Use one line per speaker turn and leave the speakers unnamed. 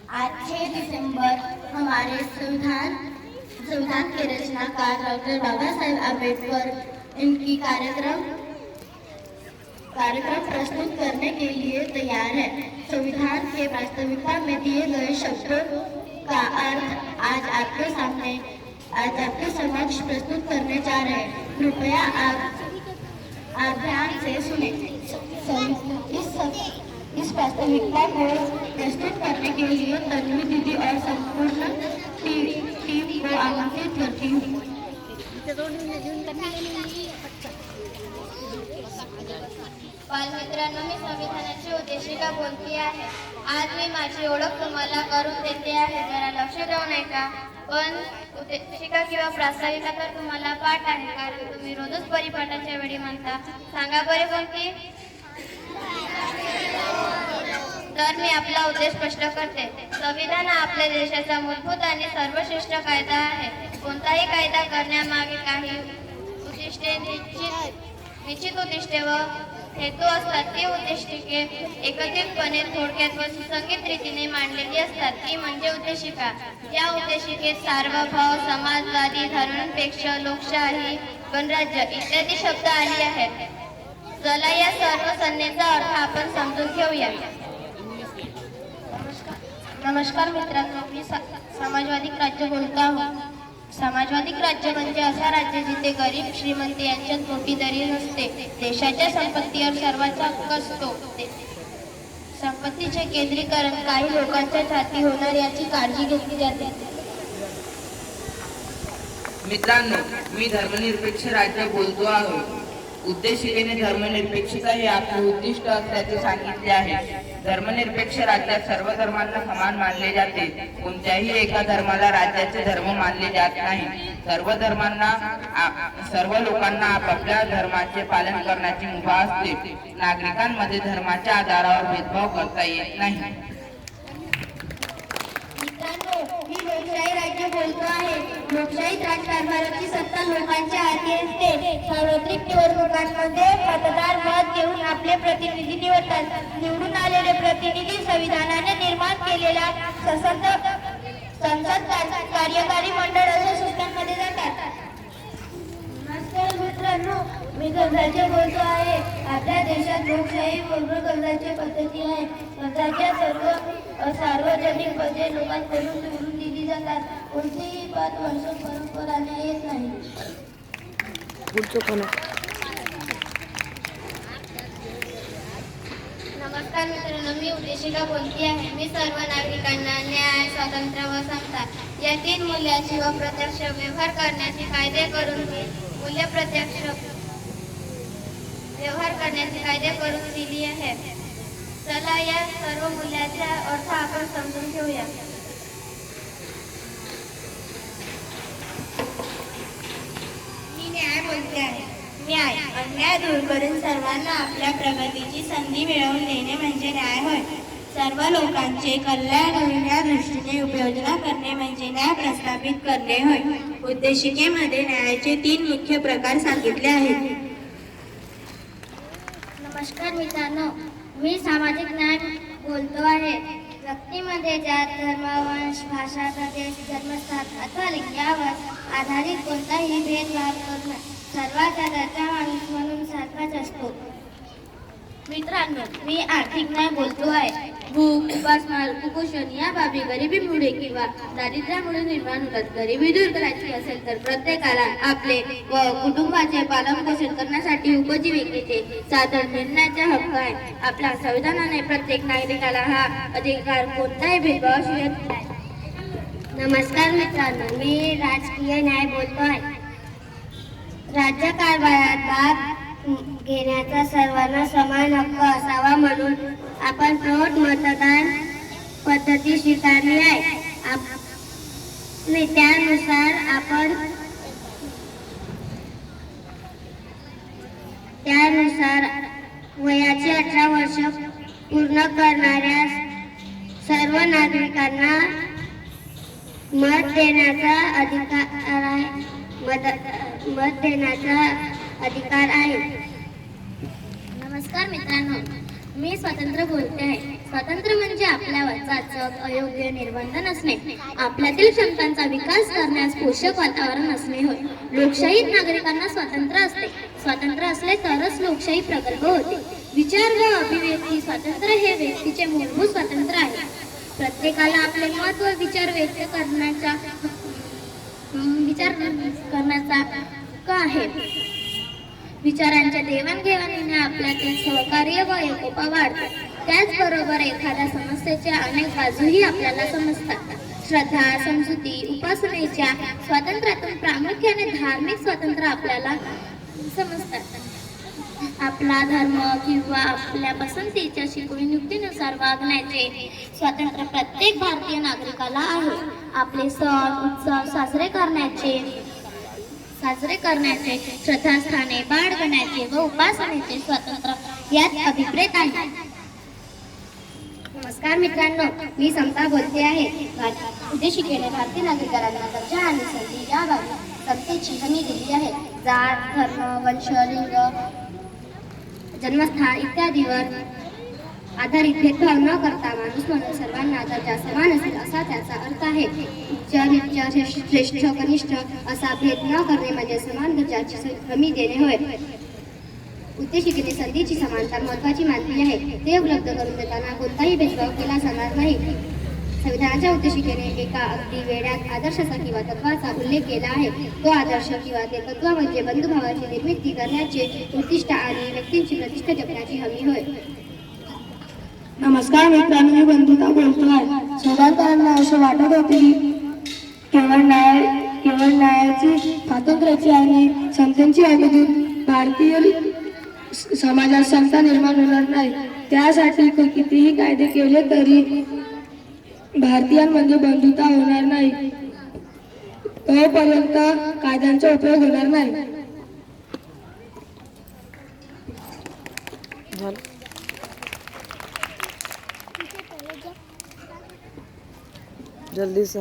आज 6 दिसंबर हमारे संविधान के रचनाकार डॉक्टर बाबा साहेब आम्बेडकर इनकी कार्यक्रम प्रस्तुत करने के लिए तैयार है। संविधान के वास्तविकता में दिए गए शब्दों का अर्थ आज आपके समक्ष प्रस्तुत करने जा रहे हैं। कृपया आप ध्यान से सुने। इस वास्तविकता को प्रस्तुत करने के लिए तन्वी दीदी और संपूर्ण टीम को आमंत्रित करती हूँ।
बालमित्रांनो, मी संविधानाची उद्देशिका बोलते आहे। आज मी माझी ओळख तुम्हाला करून देते आहे। जरा लक्ष देऊन ऐका। पण उद्देशिका किंवा प्रास्ताविका तर तुम्हाला पाठ आहे, कारण तुम्ही रोजच परिपाठाच्या वेळी म्हणता। सांगा बरे कोणती? तर मी आपला उद्देश स्पष्ट करते। संविधान हा आपल्या देशाचा मूलभूत आणि सर्वश्रेष्ठ कायदा आहे। कोणताही कायदा करण्यामागे काही उद्दिष्टे निश्चित उद्दिष्टे व हेतू असतात। ती उद्दिष्टिके एकत्रितपणे थोडक्यात व सुसंगीत रीतीने मांडलेली असतात, ती म्हणजे उद्देशिका। या उद्देशिकेत सार्वभौम, समाजवादी, धर्मनिरपेक्ष, लोकशाही, गणराज्य इत्यादी शब्द आले आहेत। चला या सर्व संज्ञेचा अर्थ आपण समजून घेऊया। नमस्कार मित्रांनो, मी समाजवादी राज्य बोलतो आहोत। समाजवादी राज्य म्हणजे असा राज्य जिथे गरीब श्रीमंत यांच्यात मोठी दरी नसते। देशाच्या संपत्तीवर सर्वांचा हक्क असतो। संपत्तीचे केंद्रीकरण काही लोकांच्या हाती होणार याची काळजी घेतली जाते।
मित्रांनो, मी धर्मनिरपेक्ष राज्य बोलतो आहे। उद्देशिकेने धर्मनिरपेक्षता हे आपले उद्दिष्ट असल्याचे सांगितले आहे। धर्मनिरपेक्ष राज्यात सर्व धर्मांना समान मानले जाते। कोणत्याही एका धर्माला राज्याचे धर्म मानले जात नाही। सर्व लोकांना आपापल्या धर्माचे पालन करण्याची मुभा असते। नागरिकांमध्ये धर्माच्या आधारावर भेदभाव करता येत नाही।
मी लोकशाही राज्य बोलतो आहे। लोकशाहीत राजकारभाराची सत्ता लोकांच्या हाती असते। सार्वत्रिक निवडणुकांमध्ये मतदार मत देऊन आपले प्रतिनिधी निवडतात। निवडून आलेले प्रतिनिधी संविधानाने निर्माण केलेल्या संसद कार्यकारी मंडळ अशा संस्थांमध्ये जातात। नमस्कार मित्रांनो, मी कर्जाचे बोलतो आहे। आपल्या देशात लोकशाही पूर्ण कर्जाची पद्धती आहे। कर्जाच्या सर्व सार्वजनिक पदे लोकांकडून निवडून दिली जातात। कोणतीही 5 वर्ष परंपराने येत नाही। नमस्कार मित्रांनो, मी उद्देशिका बोलते आहे। मी सर्व नागरिकांना न्याय, स्वातंत्र्य व समता या 3 मूल्यांची व प्रत्यक्ष व्यवहार करण्याचे कायदे करून दिली आहे। चला या सर्व मूल्यांचा अर्थ आपण समजून घेऊया। मी न्याय बोलते आहे। न्याय अन्याय दूर करून सर्वांना आपल्या प्रगतीची संधी मिळवून देणे म्हणजे न्याय होय। सर्व लोकांचे कल्याण होईल या दृष्टीने उपाययोजना करणे म्हणजे न्याय प्रस्थापित करणे होय। उद्देशिकेमध्ये न्यायाचे 3 मुख्य प्रकार सांगितले आहेत। नमस्कार मित्रांनो, मी सामाजिक न्याय बोलतो आहे। व्यक्तीमध्ये जात, धर्म, वंश, भाषा, प्रदेश, जन्मस्थान अथवा लिंग यावर आधारित कोणताही भेदभाव करू नये। सर्वांचा दर्जा माणूस म्हणून सारखाच असतो। मित्रांनो, मी आर्थिक न्याय बोलतो आहे। भूक, उपासमार, कुपोषण या बाबी गरिबीमुळे किंवा दारिद्र्यामुळे निर्माण होतात। गरिबी दूर करायची असेल तर प्रत्येकाला आपले व कुटुंबाचे पालनपोषण करण्यासाठी उपजीविकेचे साधन मिळण्याचा हक्क आहे। आपल्या संविधानाने प्रत्येक नागरिकाला हा अधिकार कोणताही भेदभावाशिवाय दिला आहे। नमस्कार मित्रांनो, मी राजकीय न्याय बोलतो आहे। राज्यकारभारात भाग घेण्याचा सर्वांना समान हक्क असावा म्हणून आपण प्रौढ मतदान पद्धती स्वीकारली आहे। त्यानुसार वयाची 18 वर्ष पूर्ण करणाऱ्या सर्व नागरिकांना मत देण्याचा अधिकार आहे। नमस्कार मित्रांनो, मी स्वतंत्र बोलते आहे। स्वातंत्र्य म्हणजे आपल्या वचाचं अयोग्य निर्बंध नसणे, आपल्यातील क्षमतांचा विकास करण्यास पोषक वातावरण असणे होय. लोकशाहीत नागरिकांना स्वातंत्र्य असते. स्वातंत्र्य असले तरच लोकशाही प्रगल्भ होते. विचार व अभिव्यक्ती स्वातंत्र्य हे व्यक्तीचे मूलभूत स्वातंत्र्य आहे. प्रत्येकाला आपले मत व विचार व्यक्त करण्याचा हक्क आहे. विचारांच्या देवाणघेवाणीने आपल्यातील सहकार्य व एकोपा वाढतो. त्याचबरोबर एखाद्या समस्येच्या अनेक बाजूही आपल्याला समजतात. श्रद्धा, समजुती, उपासनेच्या स्वातंत्र्यातून प्रामुख्याने धार्मिक स्वातंत्र्य आपल्याला समजतात. आपला धर्म किंवा आपल्या पसंतीच्या शिकवणुकीनुसार वागण्याचे स्वातंत्र्य प्रत्येक भारतीय नागरिकाला आहे. आपले सण उत्सव साजरे करण्याचे श्रद्धास्थाने बाळगण्याचे व उपासनेचे स्वातंत्र्य यात अभिप्रेत आहे. नमस्कार मित्रांनो, मी समता बोलते आहे. उद्देशिकेने भारतीय नागरिकांना दर्जा आणि संधी याबाबत समतेची हमी दिली आहे. जात, धर्म, वंश, लिंग, जन्मस्थान इत्यादीवर आधारित भेदभाव न करता माणूस म्हणून सर्वांना दर्जा समान असेल असा त्याचा अर्थ आहे. उच्च नीच, श्रेष्ठ कनिष्ठ असा भेद न करणे म्हणजे समान दर्जाची हमी देणे होय. उद्देशिकेने संधीची समानता महत्त्वाची मानली आहे. ते उपलब्ध करून देताना कोणताही भेदभाव केला जाणार नाही. संविधानाच्या उद्देशिकेने एका अगदी वेड्यात आदर्शाचा किंवा तत्वाचा उल्लेख केला आहे. तो आदर्श किंवा ते तत्व म्हणजे बंधुभावाची निर्मिती करण्याचे उद्दिष्ट आणि व्यक्तींची प्रतिष्ठा जपण्याची हमी होय.
नमस्कार मित्रांनो, मी बंधुता बोलतो आहे. शोधांतरांना असे वाटत होते की केवळ न्यायाची, स्वातंत्र्याची आणि समतेची हवेतून भारतीय समाजात समता निर्माण होणार नाही. त्यासाठी कितीही कायदे केले तरी भारतीयांमध्ये बंधुता होणार नाही. तोपर्यंत कायद्यांचा उपयोग होणार नाही.
जल्दी से